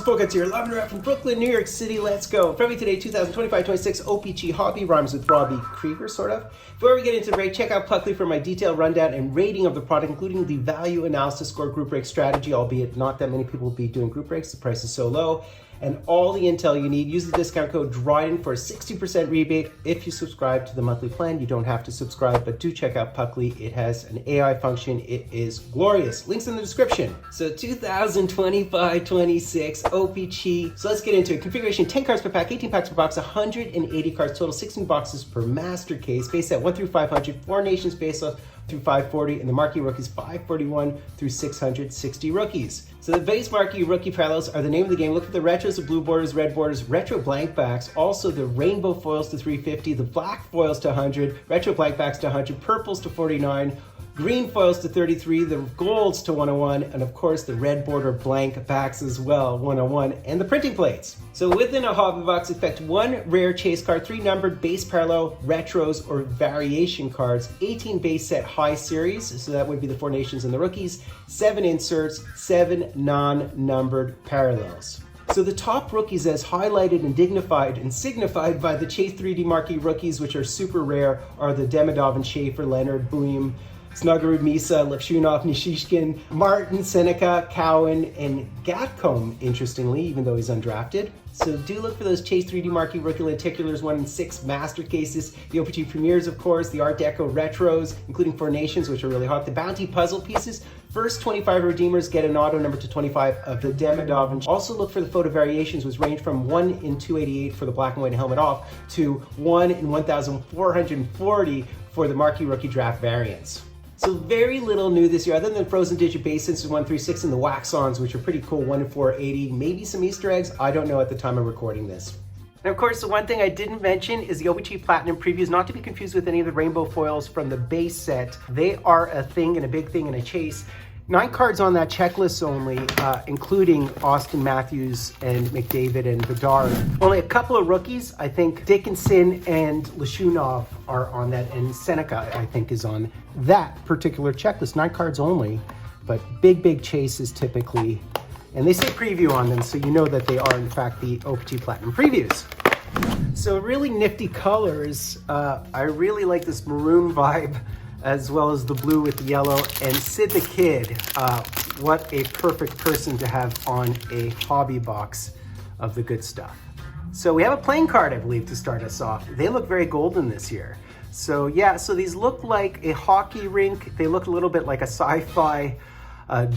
awesome Fultoncards here, live and direct from Brooklyn, New York City. Let's go. From me today, 2025-26 O-Pee-Chee Hobby, rhymes with Robbie Krieger, sort of. Before we get into the break, check out Pluckly for my detailed rundown and rating of the product, including the value analysis score group break strategy, albeit not that many people will be doing group breaks. The price is so low. And all the intel you need. Use the discount code DRYDEN for a 60% rebate. If you subscribe to the monthly plan, you don't have to subscribe, but do check out Pluckly. It has an AI function. It is glorious. Links in the description. So 2025-26 O-Pee-Chee. So let's get into it. Configuration: 10 cards per pack, 18 packs per box, 180 cards total, 16 boxes per master case. Base set 1 through 500, 4 nations base up through 540, and the marquee rookies 541 through 660 rookies. So the base marquee rookie parallels are the name of the game. Look for the retros, the blue borders, red borders, retro blank backs, also the rainbow foils to 350, the black foils to 100, retro blank backs to 100, purples to 49, green foils to 33, the golds to 101, and of course the red border blank backs as well, 101, and the printing plates. So within a hobby box, expect 1 rare chase card, 3 numbered base parallel, retros, or variation cards, 18 base set high series, so that would be the 4 nations and the rookies, 7 inserts, 7 non-numbered parallels. So the top rookies, as highlighted and dignified and signified by the Chase 3D marquee rookies, which are super rare, are the Demidov and Schaefer, Leonard, Boehm, Snuggerud, Misa, Levshunov, Nishishkin, Martin, Seneca, Cowan, and Gatcomb, interestingly, even though he's undrafted. So do look for those Chase 3D marquee rookie lenticulars, 1 in 6 master cases, the OPC premieres, of course, the Art Deco retros, including 4 nations, which are really hot, the Bounty puzzle pieces. First 25 redeemers get an auto number to 25 of the Demidov. And also look for the photo variations, which range from 1 in 288 for the black and white helmet off to 1 in 1440 for the marquee rookie draft variants. So very little new this year, other than Frozen Digit Base Instances 136 and the Wax-Ons, which are pretty cool, 1 in 480, maybe some Easter eggs, I don't know at the time of recording this. And of course, the one thing I didn't mention is the O-Pee-Chee Platinum previews, not to be confused with any of the rainbow foils from the base set. They are a thing and a big thing in a chase. 9 cards on that checklist only, including Austin Matthews and McDavid and Bedard. Only a couple of rookies. I think Dickinson and Levshunov are on that, and Seneca, I think, is on that particular checklist. 9 cards only, but big chases typically. And they say preview on them, so you know that they are, in fact, the O-Pee-Chee Platinum previews. So really nifty colors. I really like this maroon vibe, as well as the blue with the yellow. And Sid the Kid, what a perfect person to have on a hobby box of the good stuff. So we have a playing card, I believe, to start us off. They look very golden this year. So yeah, so these look like a hockey rink. They look a little bit like a sci-fi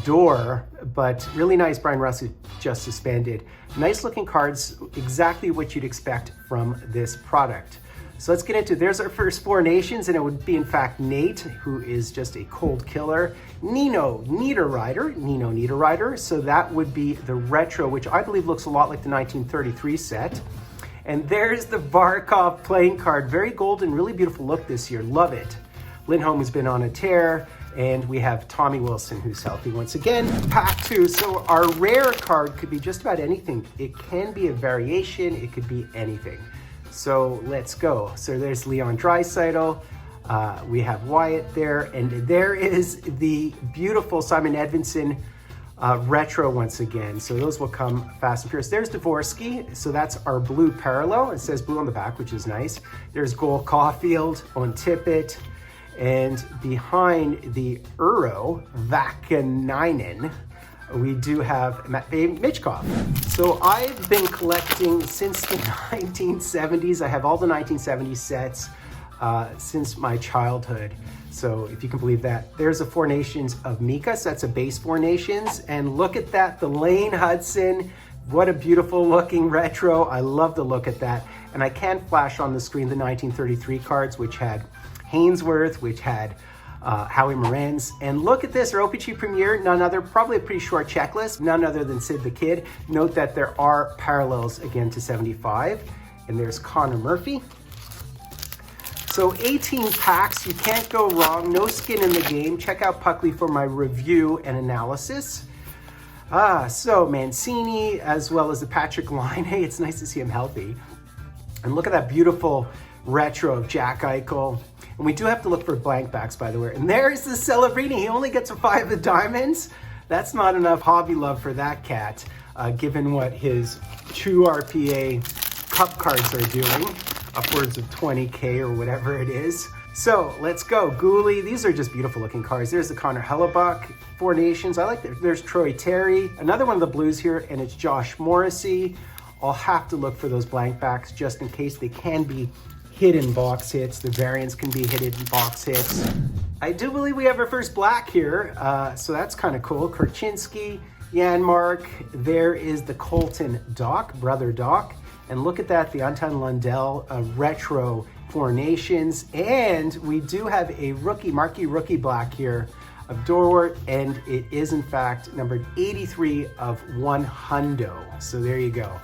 door, but really nice. Brian Russell just suspended. Nice looking cards, exactly what you'd expect from this product. So let's get into it. There's our first 4 nations, and it would be, in fact, Nate, who is just a cold killer. Nino Niederreiter. So that would be the retro, which I believe looks a lot like the 1933 set. And there's the Barkov playing card. Very golden, really beautiful look this year. Love it. Lindholm has been on a tear. And we have Tommy Wilson, who's healthy once again. Pack 2. So our rare card could be just about anything. It can be a variation. It could be anything. So let's go. So there's Leon Draisaitl. We have Wyatt there. And there is the beautiful Simon Edvinsson retro once again. So those will come fast and furious. There's Dvorsky. So that's our blue parallel. It says blue on the back, which is nice. There's Cole Caulfield on Tippett. And behind the Euro Vakanainen, we do have Matvey Michkov. So I've been collecting since the 1970s. I have all the 1970s sets since my childhood. So if you can believe that. There's the 4 nations of Mika. So that's a base 4 nations. And look at that, the Lane Hudson. What a beautiful looking retro. I love the look at that. And I can flash on the screen the 1933 cards, which had Hainsworth, which had Howie Morenz. And look at this, our O-Pee-Chee premiere, none other, probably a pretty short checklist, none other than Sid the Kid. Note that there are parallels again to 75. And there's Connor Murphy. So 18 packs, you can't go wrong, no skin in the game. Check out Pluckly for my review and analysis. So Mancini, as well as the Patrick Laine. Hey, it's nice to see him healthy. And look at that beautiful retro of Jack Eichel. And we do have to look for blank backs, by the way. And there's the Celebrini. He only gets a 5 of diamonds. That's not enough hobby love for that cat. given what his true RPA cup cards are doing, upwards of 20K or whatever it is. So let's go. Gooley, these are just beautiful looking cards. There's the Connor Hellebuck, Four Nations. I like that. There's Troy Terry, another one of the blues here, and it's Josh Morrissey. I'll have to look for those blank backs just in case. They can be hidden box hits. The variants can be hidden box hits. I do believe we have our first black here, so that's kind of cool. Korchinski, Janmark, there is the Colton Doc, Brother Doc. And look at that, the Anton Lundell retro Four Nations. And we do have a rookie, marquee rookie black here of Dorwart, and it is in fact numbered 83 of 100. So there you go.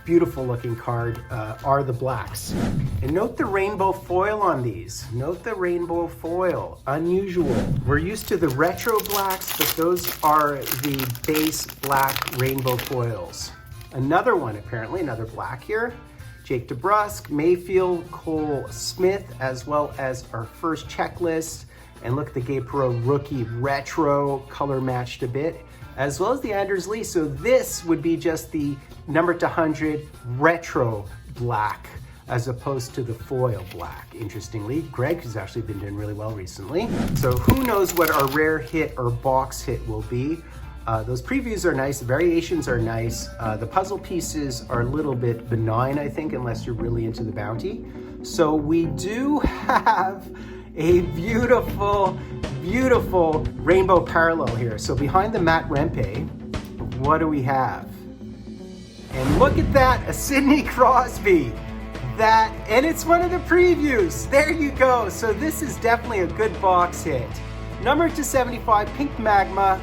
Beautiful looking card are the blacks. And note the rainbow foil on these. Note the rainbow foil, unusual. We're used to the retro blacks, but those are the base black rainbow foils. Another one, apparently, another black here. Jake DeBrusk, Mayfield, Cole Smith, as well as our first checklist. And look at the Gabe Perreault rookie retro, color matched a bit, as well as the Anders Lee. So this would be just the number to 100 retro black, as opposed to the foil black, interestingly. Greg has actually been doing really well recently. So who knows what our rare hit or box hit will be. Those previews are nice, the variations are nice. The puzzle pieces are a little bit benign, I think, unless you're really into the bounty. So we do have a beautiful, beautiful rainbow parallel here. So behind the Matt Rempe, what do we have? And look at that, a Sidney Crosby. And it's one of the previews. There you go. So this is definitely a good box hit. Number to 75, Pink Magma.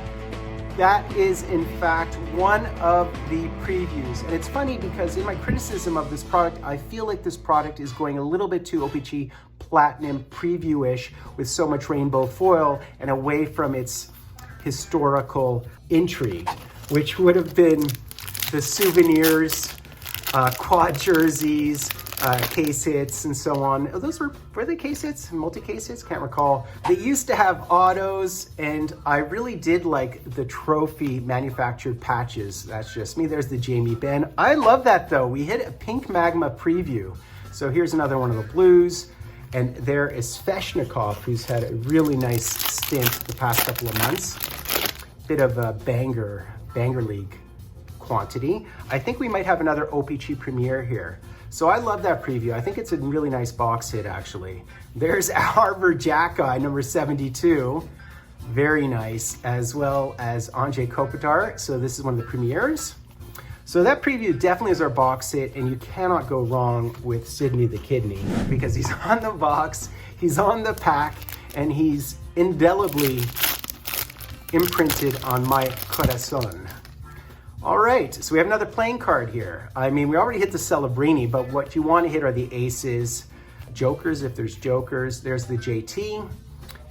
That is, in fact, one of the previews. And it's funny because in my criticism of this product, I feel like this product is going a little bit too O-Pee-Chee Platinum preview-ish with so much rainbow foil and away from its historical intrigue, which would have been the souvenirs, quad jerseys, case hits, and so on. Those were they case hits? Multi-case hits? Can't recall. They used to have autos, and I really did like the trophy manufactured patches. That's just me. There's the Jamie Benn. I love that, though. We hit a Pink Magma preview. So here's another one of the blues. And there is Sveshnikov, who's had a really nice stint the past couple of months. Bit of a banger league quantity. I think we might have another O-Pee-Chee premiere here. So I love that preview. I think it's a really nice box hit, actually. There's Harvard Jacki, number 72. Very nice, as well as Andrzej Kopitar. So this is one of the premieres. So that preview definitely is our box hit, and you cannot go wrong with Sidney the Kidney, because he's on the box, he's on the pack, and he's indelibly imprinted on my corazon. All right, so we have another playing card here. I mean, we already hit the Celebrini, but what you want to hit are the aces, jokers if there's jokers. There's the JT,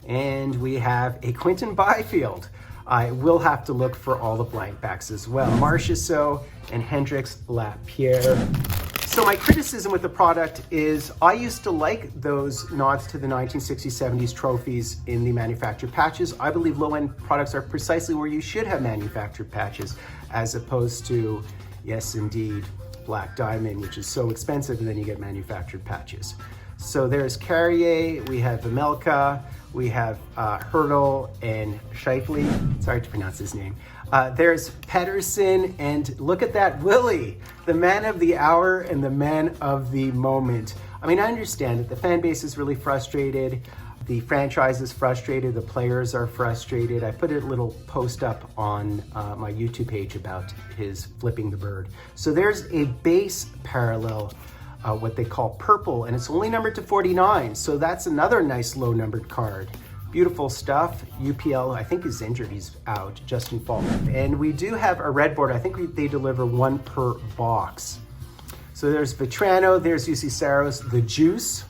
and we have a Quinton Byfield. I will have to look for all the blank backs as well. Marchessault and Hendrix Lapierre. So my criticism with the product is I used to like those nods to the 1960s, 70s trophies in the manufactured patches. I believe low-end products are precisely where you should have manufactured patches, as opposed to, yes, indeed, Black Diamond, which is so expensive, and then you get manufactured patches. So there's Carrier, we have Vimelka, we have Hurdle and Scheifele. Sorry to pronounce his name. There's Pedersen, and look at that, Willie, the man of the hour and the man of the moment. I mean, I understand that the fan base is really frustrated. The franchise is frustrated. The players are frustrated. I put a little post up on my YouTube page about his flipping the bird. So there's a base parallel, what they call purple, and it's only numbered to 49. So that's another nice low numbered card. Beautiful stuff. UPL, I think, is injured. He's out. Justin Falk. And we do have a red board. I think they deliver one per box. So there's Vetrano, there's UC Saros, the Juice,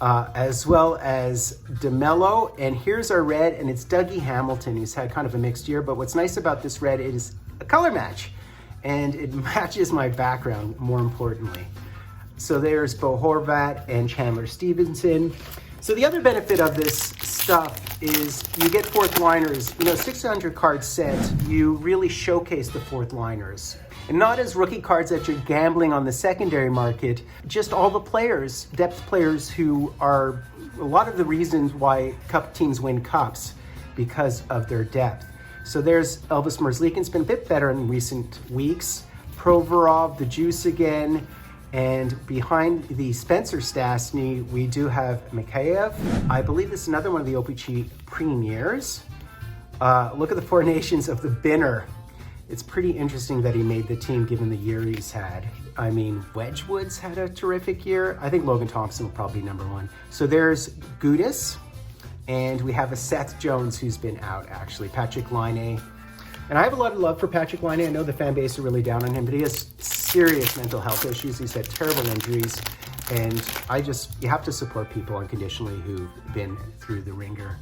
as well as DeMello. And here's our red, and it's Dougie Hamilton. He's had kind of a mixed year, but what's nice about this red is a color match, and it matches my background, more importantly. So there's Bo Horvat and Chandler Stevenson. So the other benefit of this stuff is you get fourth liners. 600 card set, you really showcase the fourth liners. And not as rookie cards that you're gambling on the secondary market, just all the players, depth players who are a lot of the reasons why cup teams win cups because of their depth. So there's Elvis Merzlikins, been a bit better in recent weeks. Provorov, the juice again. And behind the Spencer Stastny, we do have Mikheyev. I believe this is another one of the O-Pee-Chee premieres. Look at the Four Nations of the Binner. It's pretty interesting that he made the team given the year he's had. I mean, Wedgwood's had a terrific year. I think Logan Thompson will probably be number one. So there's Gudis, and we have a Seth Jones who's been out actually, Patrick Laine. And I have a lot of love for Patrick Laine. I know the fan base are really down on him, but he has serious mental health issues. He's had terrible injuries. And you have to support people unconditionally who've been through the ringer,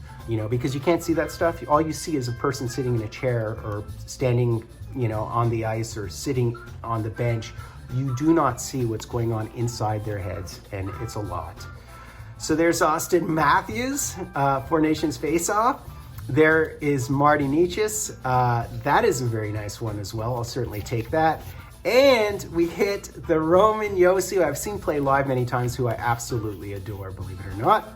because you can't see that stuff. All you see is a person sitting in a chair or standing, on the ice or sitting on the bench. You do not see what's going on inside their heads, and it's a lot. So there's Austin Matthews, Four Nations Face-Off. There is Marty Nietzsche's. That is a very nice one as well. I'll certainly take that. And we hit the Roman Josi, who I've seen play live many times, who I absolutely adore, believe it or not.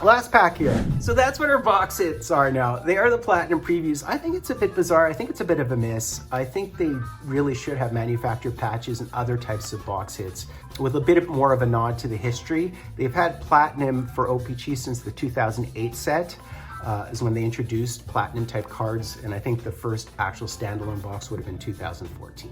Last pack here. So that's what our box hits are now. They are the Platinum previews. I think it's a bit bizarre. I think it's a bit of a miss. I think they really should have manufactured patches and other types of box hits with a bit more of a nod to the history. They've had Platinum for O-Pee-Chee since the 2008 set. Is when they introduced Platinum type cards, and I think the first actual standalone box would have been 2014.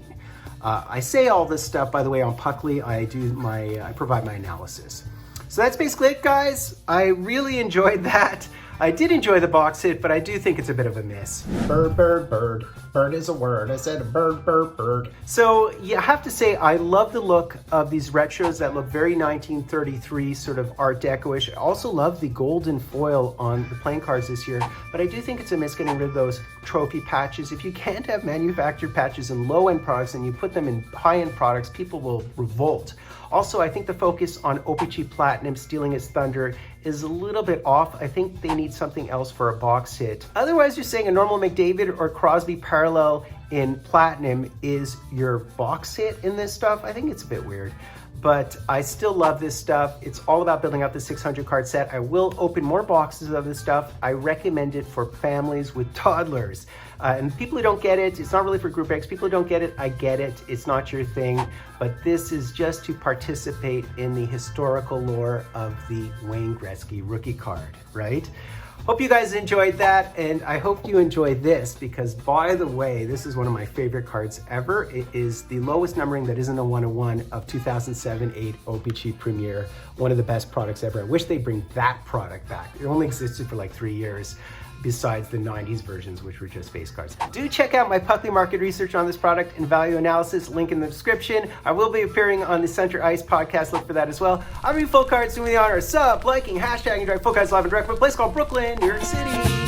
I say all this stuff, by the way, on Puckly. I provide my analysis. So that's basically it, guys. I really enjoyed that. I did enjoy the box hit, but I do think it's a bit of a miss. Bird, bird, bird. Bird is a word. I said bird, bird, bird. So yeah, I have to say, I love the look of these retros that look very 1933 sort of Art Deco-ish. I also love the golden foil on the playing cards this year, but I do think it's a miss getting rid of those trophy patches. If you can't have manufactured patches in low-end products and you put them in high-end products, people will revolt. Also, I think the focus on O-Pee-Chee Platinum stealing its thunder is a little bit off. I think they need something else for a box hit. Otherwise, you're saying a normal McDavid or Crosby parallel in Platinum is your box hit in this stuff. I think it's a bit weird, but I still love this stuff. It's all about building up the 600 card set. I will open more boxes of this stuff. I recommend it for families with toddlers. And people who don't get it, it's not really for group X. People who don't get it, I get it. It's not your thing. But this is just to participate in the historical lore of the Wayne Gretzky rookie card, right? Hope you guys enjoyed that, and I hope you enjoy this, because by the way, this is one of my favorite cards ever. It is the lowest numbering that isn't a 101 of 2007-8 O-Pee-Chee Premier, one of the best products ever. I wish they'd bring that product back. It only existed for like 3 years, besides the 90s versions, which were just face cards. Do check out my Puckly market research on this product and value analysis, link in the description. I will be appearing on the Center Ice podcast, look for that as well. I'm Fultoncards, doing the honor of sub, liking, hashtagging, drive Fultoncards live and direct from a place called Brooklyn, New York City.